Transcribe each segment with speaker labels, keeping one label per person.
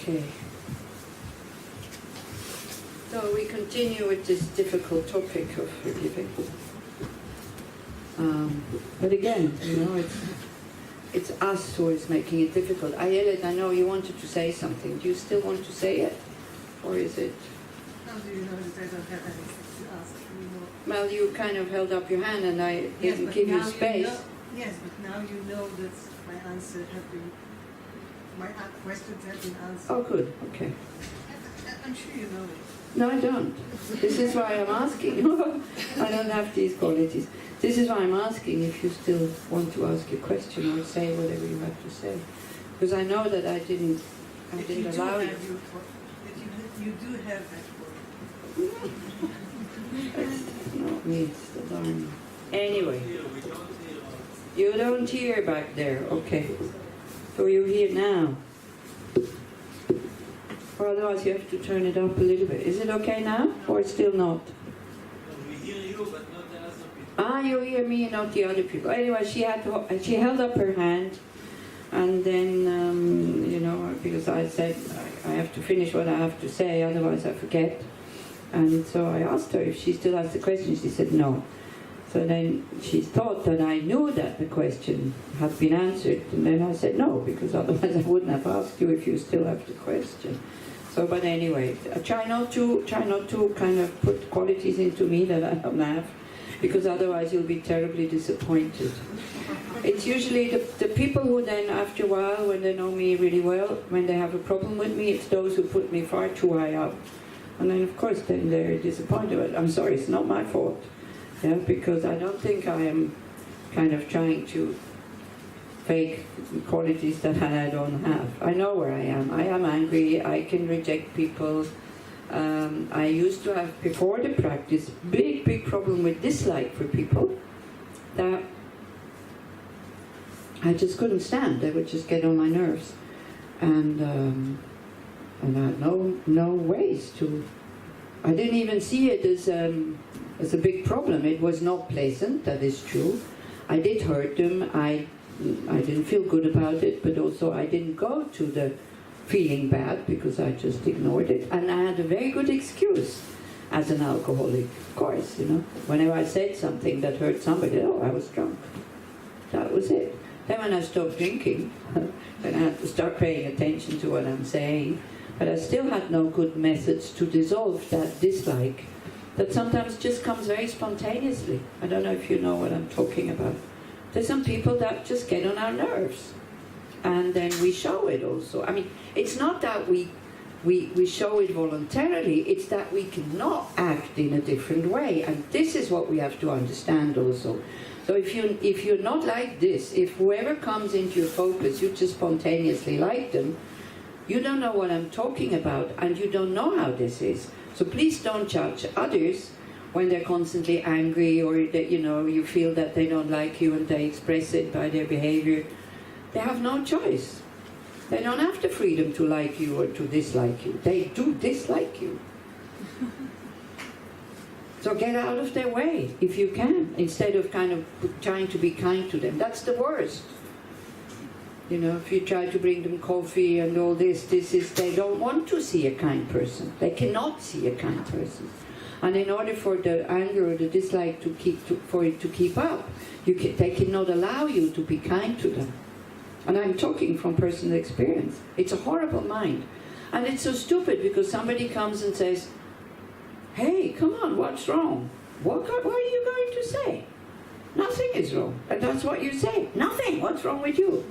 Speaker 1: Okay. So we continue with this difficult topic of forgiving. But again, it's us who is making it difficult. Ayelet, I know you wanted to say something. Do you still want to say it? Or is it...
Speaker 2: How do you know that I don't have anything to ask anymore?
Speaker 1: Well, you kind of held up your hand and I didn't give you space.
Speaker 2: Yes, but now you know that my answer have been... My questions have been answered.
Speaker 1: Oh, good. Okay.
Speaker 2: I'm sure you know it.
Speaker 1: No, I don't. This is why I'm asking. I don't have these qualities. This is why I'm asking if you still want to ask a question or say whatever you have to say. Because I know that I didn't allow you.
Speaker 2: You do have that quality.
Speaker 1: It's not me, it's the Dharma. Anyway. You don't hear back there. Okay. So you hear now. Or otherwise you have to turn it up a little bit. Is it okay now? Or still not?
Speaker 3: We hear you, but not the other people.
Speaker 1: Ah, you hear me and not the other people. Anyway, she held up her hand, and then, because I said I have to finish what I have to say, otherwise I forget. And so I asked her if she still has the question. She said no. So then she thought that I knew that the question had been answered, and then I said no, because otherwise I wouldn't have asked you if you still have the question. So, but anyway, try not to kind of put qualities into me that I don't have, because otherwise you'll be terribly disappointed. It's usually the people who then, after a while, when they know me really well, when they have a problem with me, it's those who put me far too high up. And then, of course, then they're disappointed. But I'm sorry, it's not my fault. Yeah, because I don't think I am kind of trying to fake qualities that I don't have. I know where I am. I am angry. I can reject people. I used to have, before the practice, big problem with dislike for people that I just couldn't stand. They would just get on my nerves. And I had no ways to... I didn't even see it as a big problem. It was not pleasant, that is true. I did hurt them. I didn't feel good about it, but also I didn't go to the feeling bad because I just ignored it. And I had a very good excuse as an alcoholic, of course, Whenever I said something that hurt somebody, oh, I was drunk. That was it. Then when I stopped drinking, then I had to start paying attention to what I'm saying. But I still had no good methods to dissolve that dislike that sometimes just comes very spontaneously. I don't know if you know what I'm talking about. There's some people that just get on our nerves. And then we show it also. I mean, it's not that we show it voluntarily, it's that we cannot act in a different way. And this is what we have to understand also. So if you're not like this, if whoever comes into your focus, you just spontaneously like them, you don't know what I'm talking about, and you don't know how this is. So please don't judge others when they're constantly angry, or that you feel that they don't like you and they express it by their behavior. They have no choice. They don't have the freedom to like you or to dislike you. They do dislike you. So get out of their way if you can, instead of kind of trying to be kind to them. That's the worst. If you try to bring them coffee and all this is, they don't want to see a kind person. They cannot see a kind person. And in order for the anger or the dislike for it to keep up, they cannot allow you to be kind to them. And I'm talking from personal experience. It's a horrible mind. And it's so stupid because somebody comes and says, hey, come on, what's wrong? What are you going to say? Nothing is wrong. And that's what you say. Nothing. What's wrong with you?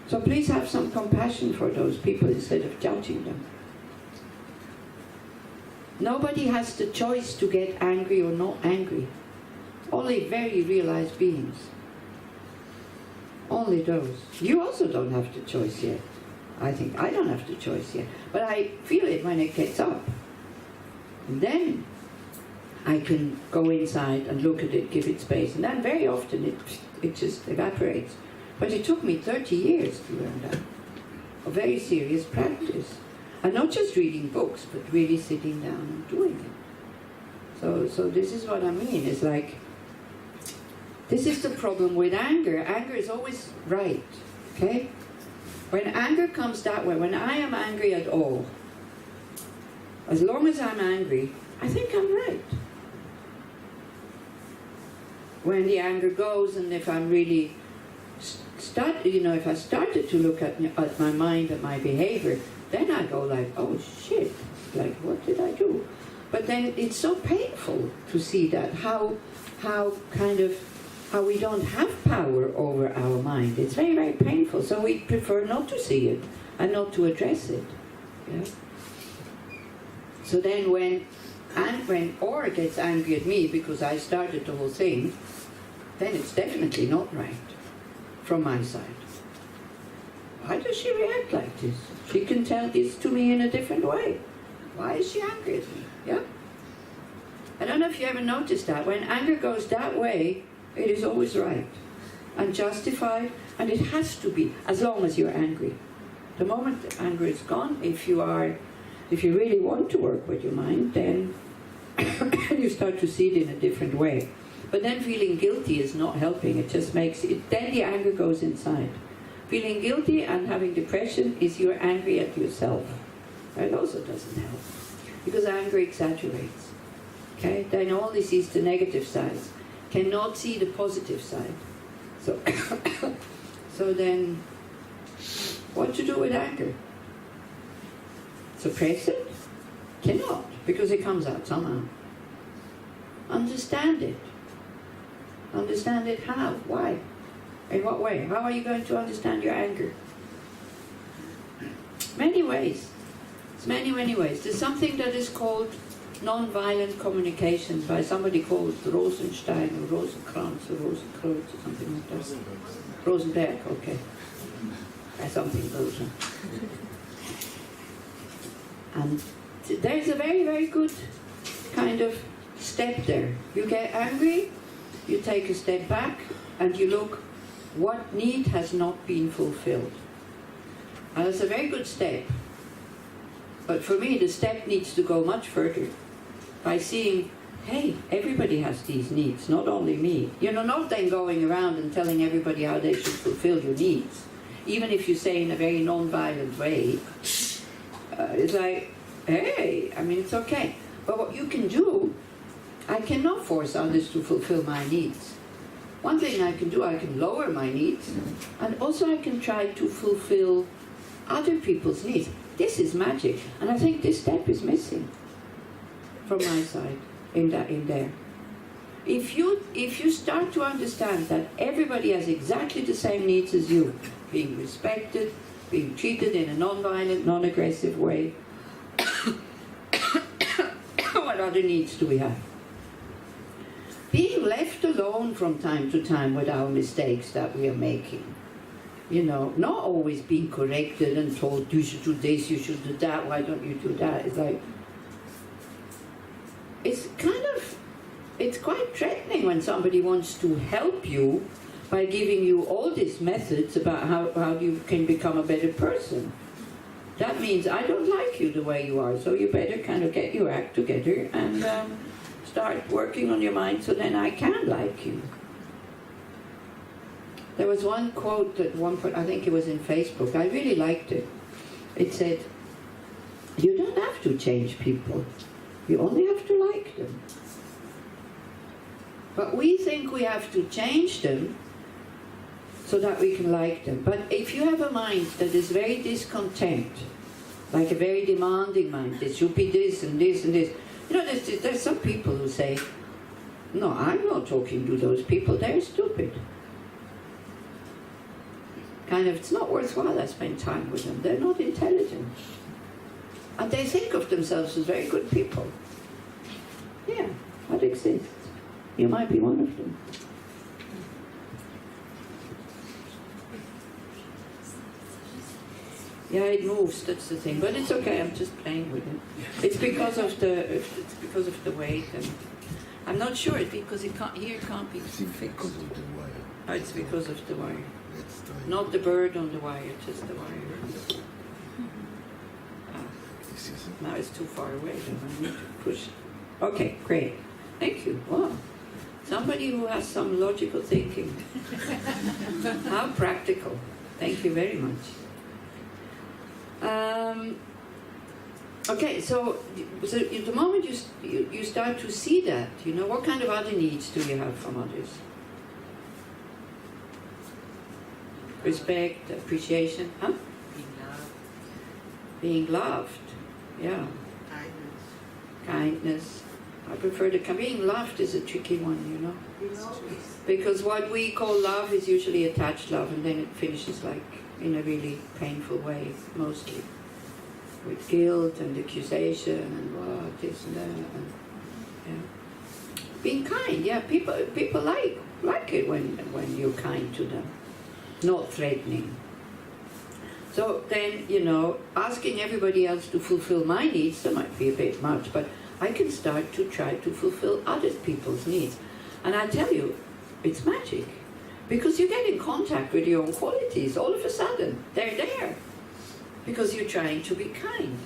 Speaker 1: So please have some compassion for those people instead of judging them. Nobody has the choice to get angry or not angry. Only very realized beings. Only those. You also don't have the choice yet. I think I don't have the choice yet. But I feel it when it gets up. And then I can go inside and look at it, give it space. And then very often it just evaporates. But it took me 30 years to learn that. A very serious practice. And not just reading books, but really sitting down and doing it. So this is what I mean. It's like, this is the problem with anger. Anger is always right. Okay? When anger comes that way, when I am angry at all, as long as I'm angry, I think I'm right. When the anger goes, and if I'm really if I started to look at my mind and my behavior, then I go like, oh shit, like what did I do? But then it's so painful to see that, how we don't have power over our mind. It's very, very painful. So we prefer not to see it and not to address it. Yeah? So then when Or gets angry at me because I started the whole thing, then it's definitely not right from my side. Why does she react like this? She can tell this to me in a different way. Why is she angry at me? Yeah? I don't know if you ever noticed that. When anger goes that way, it is always right and justified, and it has to be, as long as you're angry. The moment the anger is gone, if you really want to work with your mind, then you start to see it in a different way. But then feeling guilty is not helping. It just makes it, then the anger goes inside. Feeling guilty and having depression is you're angry at yourself. That also doesn't help, because anger exaggerates. Okay? Then only sees the negative sides, cannot see the positive side. So, so then, what to do with anger? Suppress it? Cannot, because it comes out somehow. Understand it. Understand it how? Why? In what way? How are you going to understand your anger? Many ways. It's many, many ways. There's something that is called non-violent communication by somebody called Rosenstein or Rosenkranz or Rosenkreuz or something like that. Rosenberg, okay. Something Rosen. And there's a very, very good kind of step there. You get angry, you take a step back, and you look what need has not been fulfilled. And that's a very good step. But for me, the step needs to go much further by seeing, hey, everybody has these needs, not only me. Not then going around and telling everybody how they should fulfill your needs. Even if you say in a very non-violent way, it's like, hey, it's okay. But what you can do, I cannot force others to fulfill my needs. One thing I can do, I can lower my needs, and also I can try to fulfill other people's needs. This is magic, and I think this step is missing from my side in there. If you start to understand that everybody has exactly the same needs as you, being respected, being treated in a non-violent, non-aggressive way, what other needs do we have? Being left alone from time to time with our mistakes that we are making. Not always being corrected and told, you should do this, you should do that, why don't you do that? It's like, it's quite threatening when somebody wants to help you by giving you all these methods about how you can become a better person. That means I don't like you the way you are, so you better kind of get your act together and start working on your mind so then I can like you. There was one quote at one point, I think it was in Facebook, I really liked it. It said, you don't have to change people, you only have to like them. But we think we have to change them so that we can like them. But if you have a mind that is very discontent, like a very demanding mind, it should be this and this and this. There's some people who say, no, I'm not talking to those people, they're stupid. It's not worthwhile I spend time with them. They're not intelligent. And they think of themselves as very good people. Yeah, that exists. You might be one of them. Yeah, it moves, that's the thing. But it's okay, I'm just playing with it. It's because of the weight, and I'm not sure, because it can't be fixed.
Speaker 4: Because of the wire.
Speaker 1: Oh, it's because of the wire.
Speaker 4: Let's try.
Speaker 1: Not the bird on the wire, just the wire.
Speaker 4: This is it.
Speaker 1: Now it's too far away, then I need to push. Okay, great. Thank you. Wow. Somebody who has some logical thinking. How practical. Thank you very much. Okay, so the moment you start to see that, you know, what kind of other needs do you have from others? Respect, appreciation, huh?
Speaker 2: Being loved.
Speaker 1: Being loved, yeah.
Speaker 2: Kindness.
Speaker 1: Kindness. I prefer being loved is a tricky one, you know. Because what we call love is usually attached love, and then it finishes like in a really painful way, mostly. With guilt and accusation and what, this and that. And, yeah. Being kind, yeah, people like it when you're kind to them, not threatening. So then, you know, asking everybody else to fulfill my needs, that might be a bit much, but I can start to try to fulfill other people's needs. And I tell you, it's magic. Because you get in contact with your own qualities. All of a sudden, they're there. Because you're trying to be kind.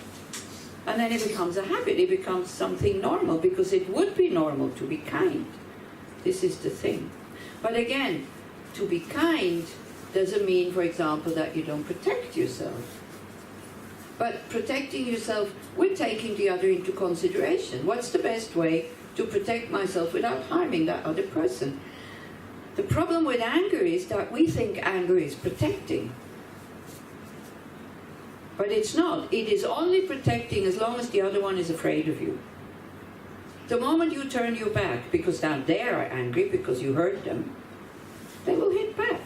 Speaker 1: And then it becomes a habit. It becomes something normal. Because it would be normal to be kind. This is the thing. But again, to be kind doesn't mean, for example, that you don't protect yourself. But protecting yourself, we're taking the other into consideration. What's the best way to protect myself without harming that other person? The problem with anger is that we think anger is protecting. But it's not. It is only protecting as long as the other one is afraid of you. The moment you turn your back, because now they are angry because you hurt them, they will hit back.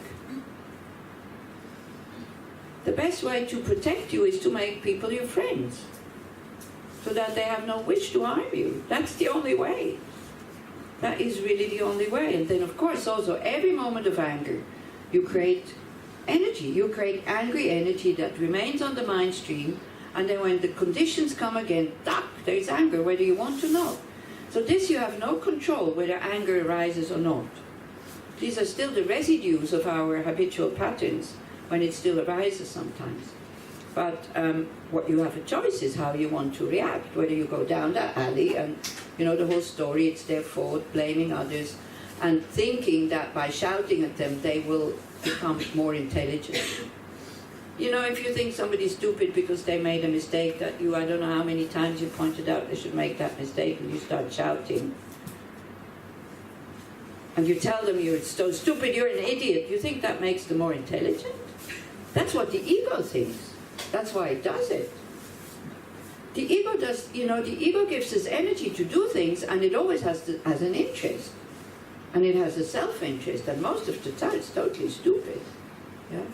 Speaker 1: The best way to protect you is to make people your friends, so that they have no wish to harm you. That's the only way. That is really the only way. And then, of course, also, every moment of anger, you create energy. You create angry energy that remains on the mind stream, and then when the conditions come again, there's anger, whether you want to or not. So this you have no control whether anger arises or not. These are still the residues of our habitual patterns when it still arises sometimes. But what you have a choice is how you want to react, whether you go down that alley and, you know, the whole story, it's their fault, blaming others, and thinking that by shouting at them, they will become more intelligent. You know, if you think somebody's stupid because they made a mistake that you, I don't know how many times you pointed out they should make that mistake, and you start shouting, and you tell them you're so stupid, you're an idiot, you think that makes them more intelligent? That's what the ego thinks. That's why it does it. The ego does, you know, the ego gives us energy to do things, and it always has an interest. And it has a self-interest, and most of the time it's totally stupid. Yeah?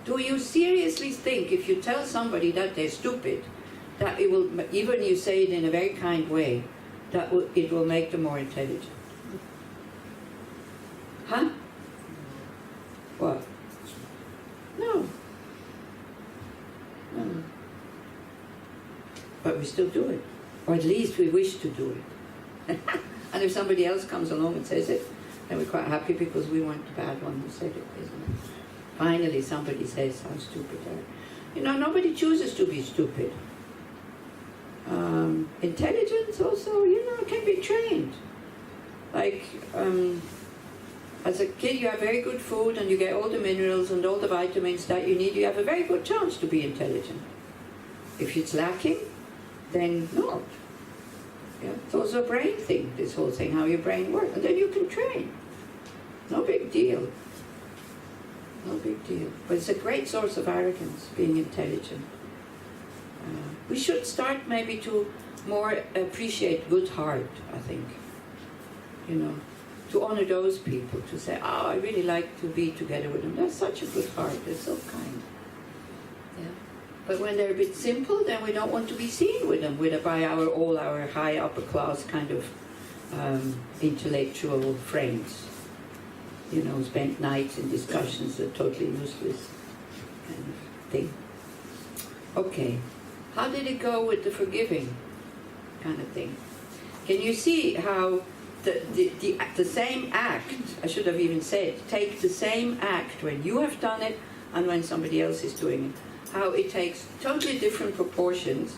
Speaker 1: Do you seriously think if you tell somebody that they're stupid, that it will, even you say it in a very kind way, that it will make them more intelligent? Huh? What? No. No. But we still do it. Or at least we wish to do it. And if somebody else comes along and says it, then we're quite happy because we weren't the bad one who said it, isn't it? Finally somebody says how stupid they are. You know, nobody chooses to be stupid. Intelligence also, you know, can be trained. Like, as a kid you have very good food and you get all the minerals and all the vitamins that you need, you have a very good chance to be intelligent. If it's lacking, then not. Yeah? It's also a brain thing, this whole thing, how your brain works. And then you can train. No big deal. No big deal. But it's a great source of arrogance, being intelligent. We should start maybe to more appreciate good heart, I think. You know, to honor those people, to say, oh, I really like to be together with them. That's such a good heart. They're so kind. Yeah. But when they're a bit simple, then we don't want to be seen with them, by all our high upper class kind of intellectual friends. You know, spent nights in discussions that are totally useless kind of thing. Okay, how did it go with the forgiving kind of thing? Can you see how the same act, I should have even said, take the same act when you have done it and when somebody else is doing it, how it takes totally different proportions.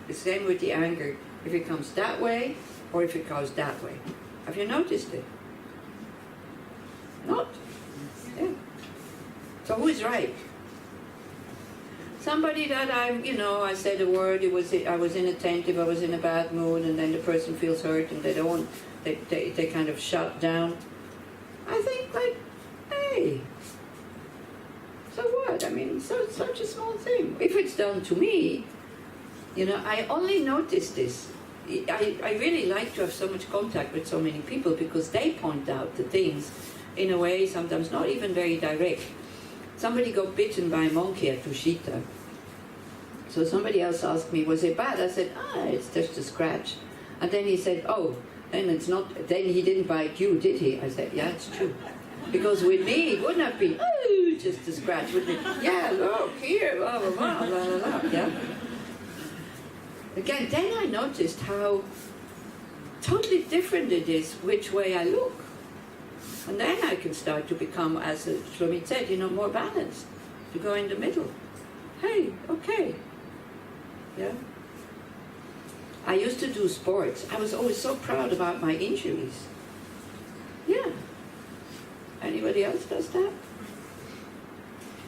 Speaker 1: The same with the anger, if it comes that way or if it goes that way. Have you noticed it? Not? Yeah. So who is right? Somebody that I said a word, I was inattentive, I was in a bad mood, and then the person feels hurt and they kind of shut down. I think like, hey, so what? I mean, it's such a small thing. If it's done to me, I only notice this. I really like to have so much contact with so many people because they point out the things in a way sometimes not even very direct. Somebody got bitten by a monkey at Tushita. So somebody else asked me, was it bad? I said, it's just a scratch. And then he said, oh, then he didn't bite you, did he? I said, yeah, it's true. Because with me, it wouldn't have been, just a scratch. With me, yeah, look, here, blah, blah, blah, blah, blah, blah, yeah. Again, then I noticed how totally different it is which way I look. And then I can start to become, as Shlomit said, more balanced, to go in the middle. Hey, okay. Yeah. I used to do sports. I was always so proud about my injuries. Yeah. Anybody else does that?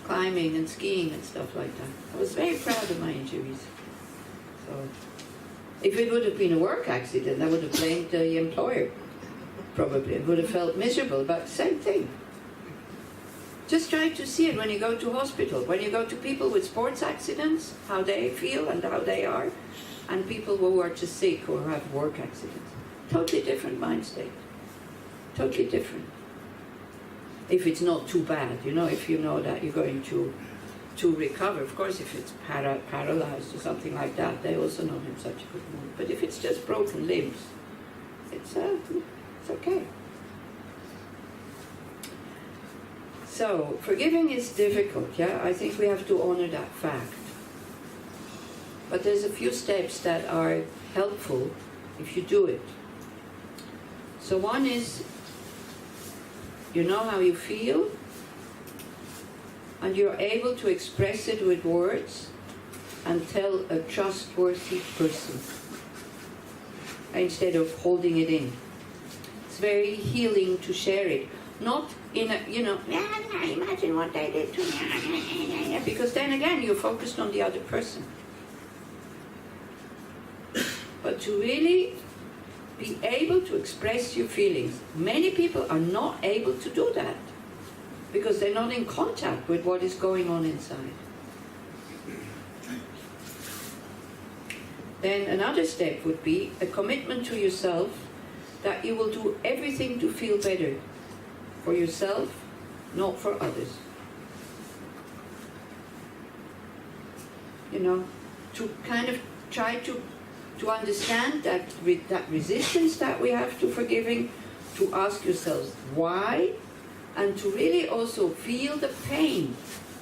Speaker 1: Climbing and skiing and stuff like that. I was very proud of my injuries. So, if it would have been a work accident, I would have blamed the employer. Probably. It would have felt miserable, but same thing. Just try to see it when you go to hospital, when you go to people with sports accidents, how they feel and how they are, and people who are just sick or have work accidents. Totally different mind state. Totally different. If it's not too bad, if you know that you're going to recover. Of course, if it's paralyzed or something like that, they also not in such a good mood. But if it's just broken limbs, it's okay. So, forgiving is difficult, yeah? I think we have to honor that fact. But there's a few steps that are helpful if you do it. So one is, you know how you feel, and you're able to express it with words and tell a trustworthy person instead of holding it in. It's very healing to share it. Not in a, imagine what they did to me, because then again you're focused on the other person. But to really be able to express your feelings. Many people are not able to do that because they're not in contact with what is going on inside. Then another step would be a commitment to yourself that you will do everything to feel better for yourself, not for others. To kind of try to understand that resistance that we have to forgiving, to ask yourselves why, and to really also feel the pain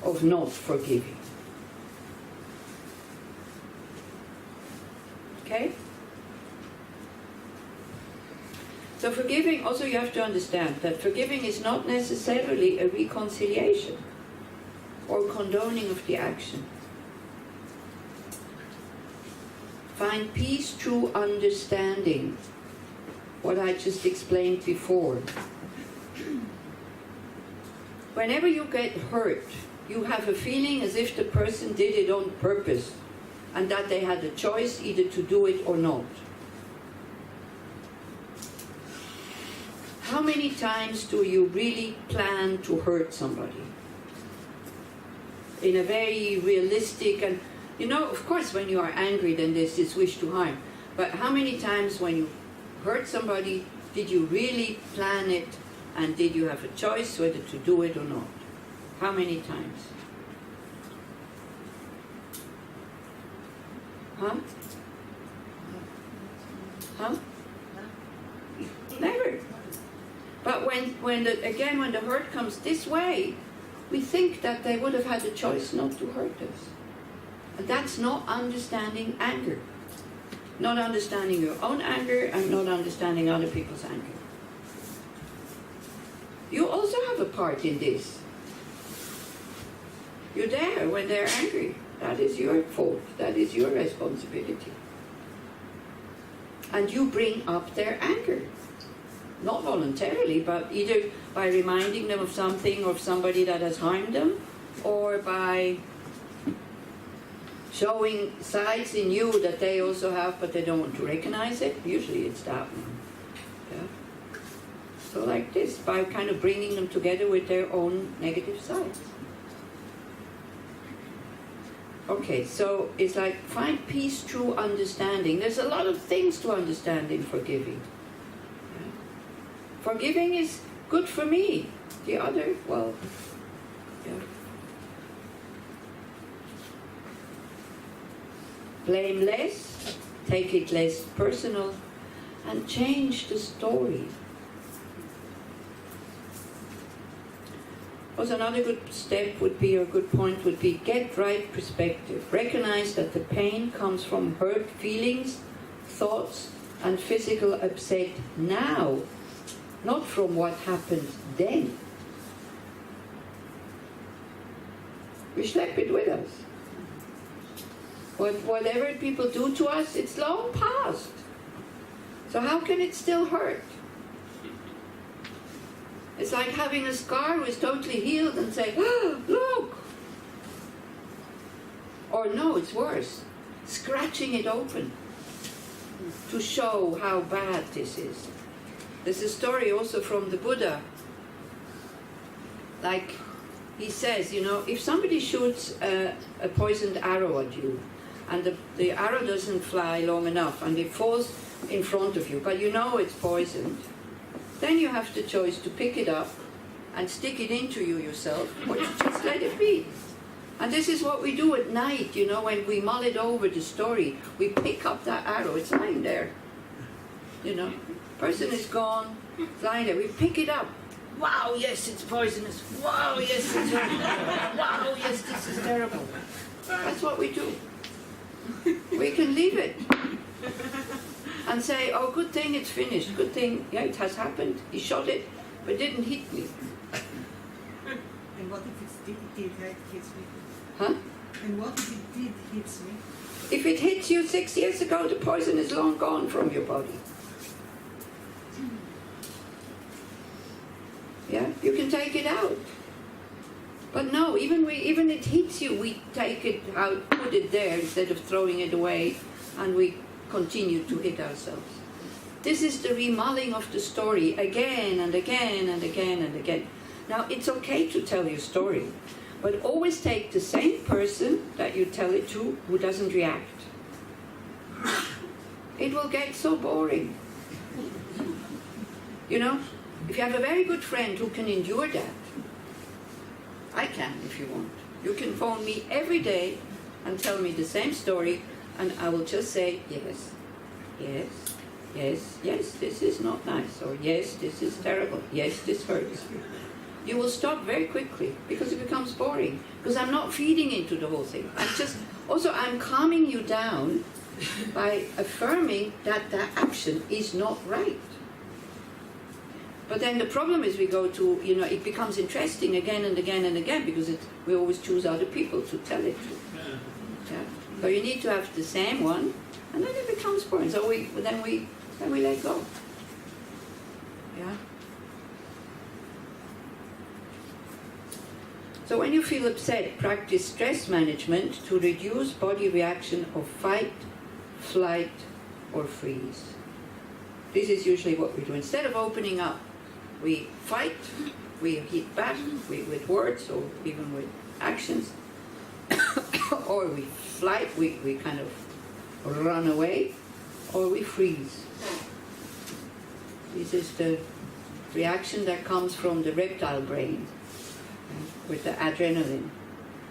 Speaker 1: of not forgiving. Okay? So forgiving, also you have to understand that forgiving is not necessarily a reconciliation or condoning of the action. Find peace through understanding what I just explained before. Whenever you get hurt, you have a feeling as if the person did it on purpose and that they had a choice either to do it or not. How many times do you really plan to hurt somebody? In a very realistic and of course, when you are angry, then there's this wish to harm. But how many times when you hurt somebody, did you really plan it, and did you have a choice whether to do it or not? How many times? Huh? Huh? Never. But when the hurt comes this way, we think that they would have had a choice not to hurt us. And that's not understanding anger. Not understanding your own anger and not understanding other people's anger. You also have a part in this. You're there when they're angry. That is your fault. That is your responsibility. And you bring up their anger. Not voluntarily, but either by reminding them of something or of somebody that has harmed them, or by showing sides in you that they also have but they don't want to recognize it. Usually it's that one. Yeah? So like this, by kind of bringing them together with their own negative sides. Okay, so it's like find peace through understanding. There's a lot of things to understand in forgiving. Yeah? Forgiving is good for me. The other, well, yeah. Blame less, take it less personal, and change the story. Also, another good step would be, or good point would be, get right perspective. Recognize that the pain comes from hurt feelings, thoughts, and physical upset now, not from what happened then. We schlep it with us. Whatever people do to us, it's long past. So how can it still hurt? It's like having a scar who is totally healed and say, oh, look! Or no, it's worse. Scratching it open to show how bad this is. There's a story also from the Buddha. Like, he says, you know, if somebody shoots a poisoned arrow at you, and the arrow doesn't fly long enough, and it falls in front of you, but you know it's poisoned, then you have the choice to pick it up and stick it into you yourself, or to just let it be. And this is what we do at night, you know, when we mull it over the story. We pick up that arrow, it's lying there. You know, person is gone, it's lying there. We pick it up. Wow, yes, it's poisonous. Wow, yes, it's horrible. Wow, yes, this is terrible. That's what we do. We can leave it and say, oh, good thing it's finished. Good thing, yeah, it has happened. He shot it, but didn't hit me.
Speaker 2: And what if it did hit me?
Speaker 1: Huh?
Speaker 2: And what if it did hit me?
Speaker 1: If it hits you 6 years ago, the poison is long gone from your body. Yeah, you can take it out. But no, even it hits you, we take it out, put it there instead of throwing it away, and we continue to hit ourselves. This is the remulling of the story again and again and again and again. Now, it's okay to tell your story, but always take the same person that you tell it to who doesn't react. It will get so boring. You know, if you have a very good friend who can endure that, I can if you want. You can phone me every day and tell me the same story, and I will just say, yes, yes, yes, yes, this is not nice, or yes, this is terrible, yes, this hurts. You will stop very quickly because it becomes boring, because I'm not feeding into the whole thing. I'm calming you down by affirming that that action is not right. But then the problem is we go to, you know, it becomes interesting again and again and again because we always choose other people to tell it to. Yeah? So you need to have the same one, and then it becomes boring. So then we let go. Yeah. So when you feel upset, practice stress management to reduce body reaction of fight, flight, or freeze. This is usually what we do. Instead of opening up, we fight, we hit back with words or even with actions, or we flight, we kind of run away, or we freeze. This is the reaction that comes from the reptile brain with the adrenaline.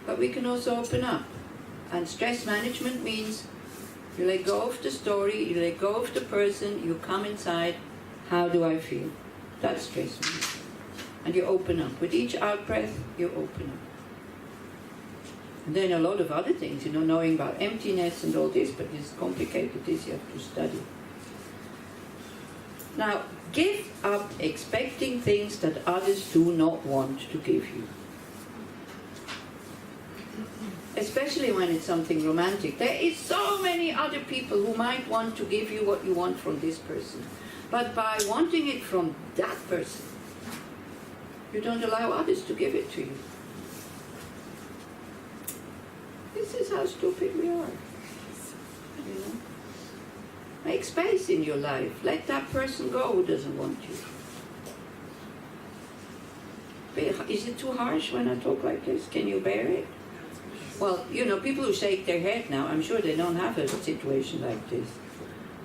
Speaker 1: But we can also open up. And stress management means you let go of the story, you let go of the person, you come inside, how do I feel? That's stress management. And you open up. With each out-breath, you open up. And then a lot of other things, you know, knowing about emptiness and all this, but it's complicated, this you have to study. Now, give up expecting things that others do not want to give you. Especially when it's something romantic. There is so many other people who might want to give you what you want from this person. But by wanting it from that person, You don't allow others to give it to you. This is how stupid we are. You know? Make space in your life. Let that person go who doesn't want you. Is it too harsh when I talk like this? Can you bear it? Well, you know, people who shake their head now, I'm sure they don't have a situation like this.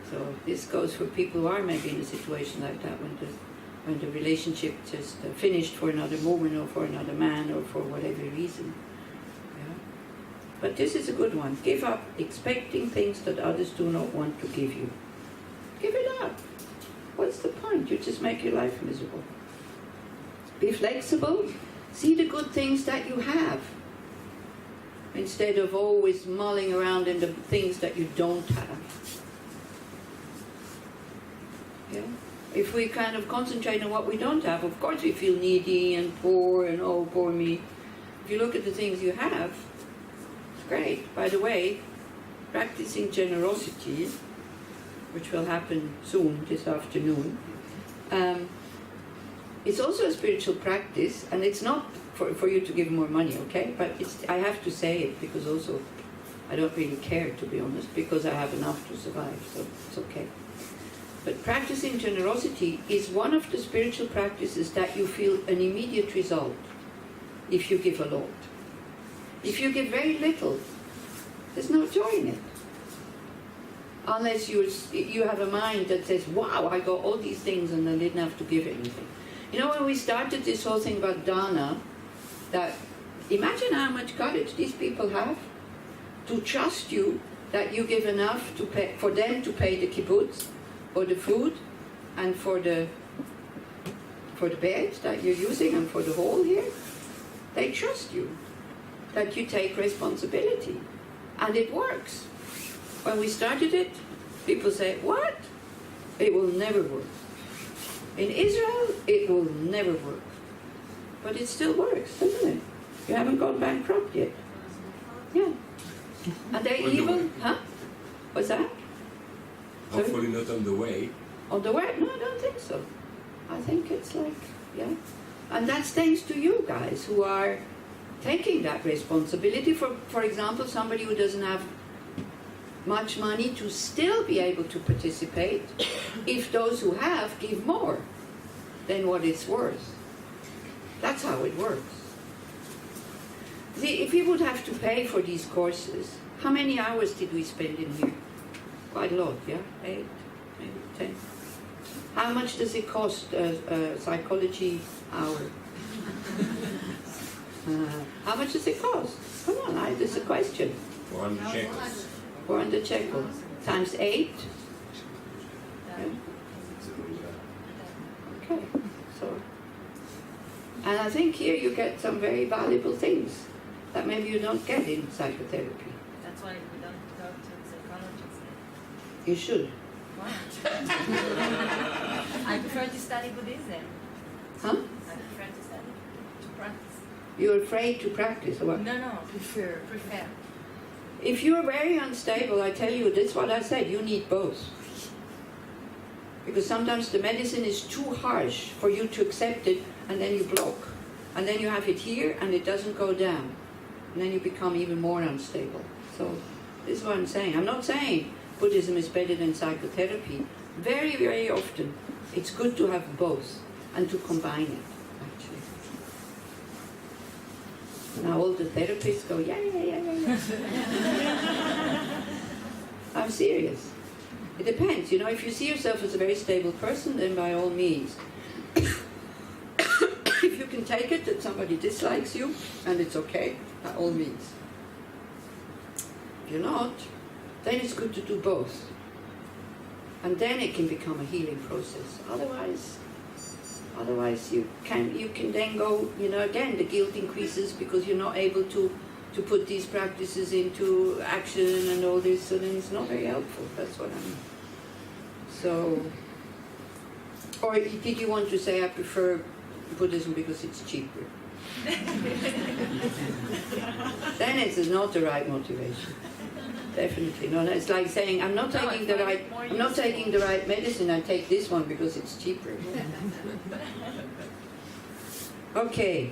Speaker 1: So this goes for people who are maybe in a situation like that when the relationship just finished for another woman or for another man or for whatever reason. Yeah. But this is a good one. Give up expecting things that others do not want to give you. Give it up. What's the point? You just make your life miserable. Be flexible. See the good things that you have, instead of always mulling around in the things that you don't have. Yeah? If we kind of concentrate on what we don't have, of course we feel needy and poor and oh, poor me. If you look at the things you have, it's great. By the way, practicing generosity, which will happen soon, this afternoon, it's also a spiritual practice, and it's not for you to give more money, okay? But I have to say it because also I don't really care, to be honest, because I have enough to survive, so it's okay. But practicing generosity is one of the spiritual practices that you feel an immediate result if you give a lot. If you give very little, there's no joy in it. Unless you have a mind that says, wow, I got all these things and I didn't have to give anything. You know, when we started this whole thing about dana, that imagine how much courage these people have to trust you that you give enough to pay, for them to pay the kibbutz, or the food, and for the bed that you're using, and for the hall here. They trust you, that you take responsibility. And it works. When we started it, people say, what? It will never work. In Israel, it will never work. But it still works, doesn't it? You haven't gone bankrupt yet. Yeah. And they even, What's that?
Speaker 5: Hopefully not on the way.
Speaker 1: On the way? No, I don't think so. I think it's like, yeah. And that's thanks to you guys who are taking that responsibility. For example, somebody who doesn't have much money to still be able to participate if those who have give more than what it's worth. That's how it works. See, if we would have to pay for these courses, how many hours did we spend in here? Quite a lot, yeah? 8, maybe 10. How much does it cost a psychology hour? How much does it cost? Come on, this is a question.
Speaker 5: 400 shekels.
Speaker 1: 400 shekels times 8. Yeah. Okay, so. And I think here you get some very valuable things that maybe you don't get in psychotherapy.
Speaker 6: That's why we don't go to psychologists.
Speaker 1: You should.
Speaker 6: Why? I prefer to study Buddhism.
Speaker 1: Huh?
Speaker 6: I prefer to study, to practice.
Speaker 1: You're afraid to practice, or what?
Speaker 6: No, prefer.
Speaker 1: If you're very unstable, I tell you, that's what I said, you need both. Because sometimes the medicine is too harsh for you to accept it, and then you block. And then you have it here, and it doesn't go down. And then you become even more unstable. So this is what I'm saying. I'm not saying Buddhism is better than psychotherapy. Very, very often, it's good to have both, and to combine it, actually. Now all the therapists go, yeah. I'm serious. It depends, you know, if you see yourself as a very stable person, then by all means. If you can take it that somebody dislikes you, and it's okay, by all means. If you're not, then it's good to do both. And then it can become a healing process. Otherwise you can then go, you know, again, the guilt increases because you're not able to put these practices into action and all this, so then it's not very helpful. That's what I mean. So, or did you want to say I prefer Buddhism because it's cheaper? Then it's not the right motivation. Definitely no. It's like saying I'm not taking the right medicine. I take this one because it's cheaper. Okay.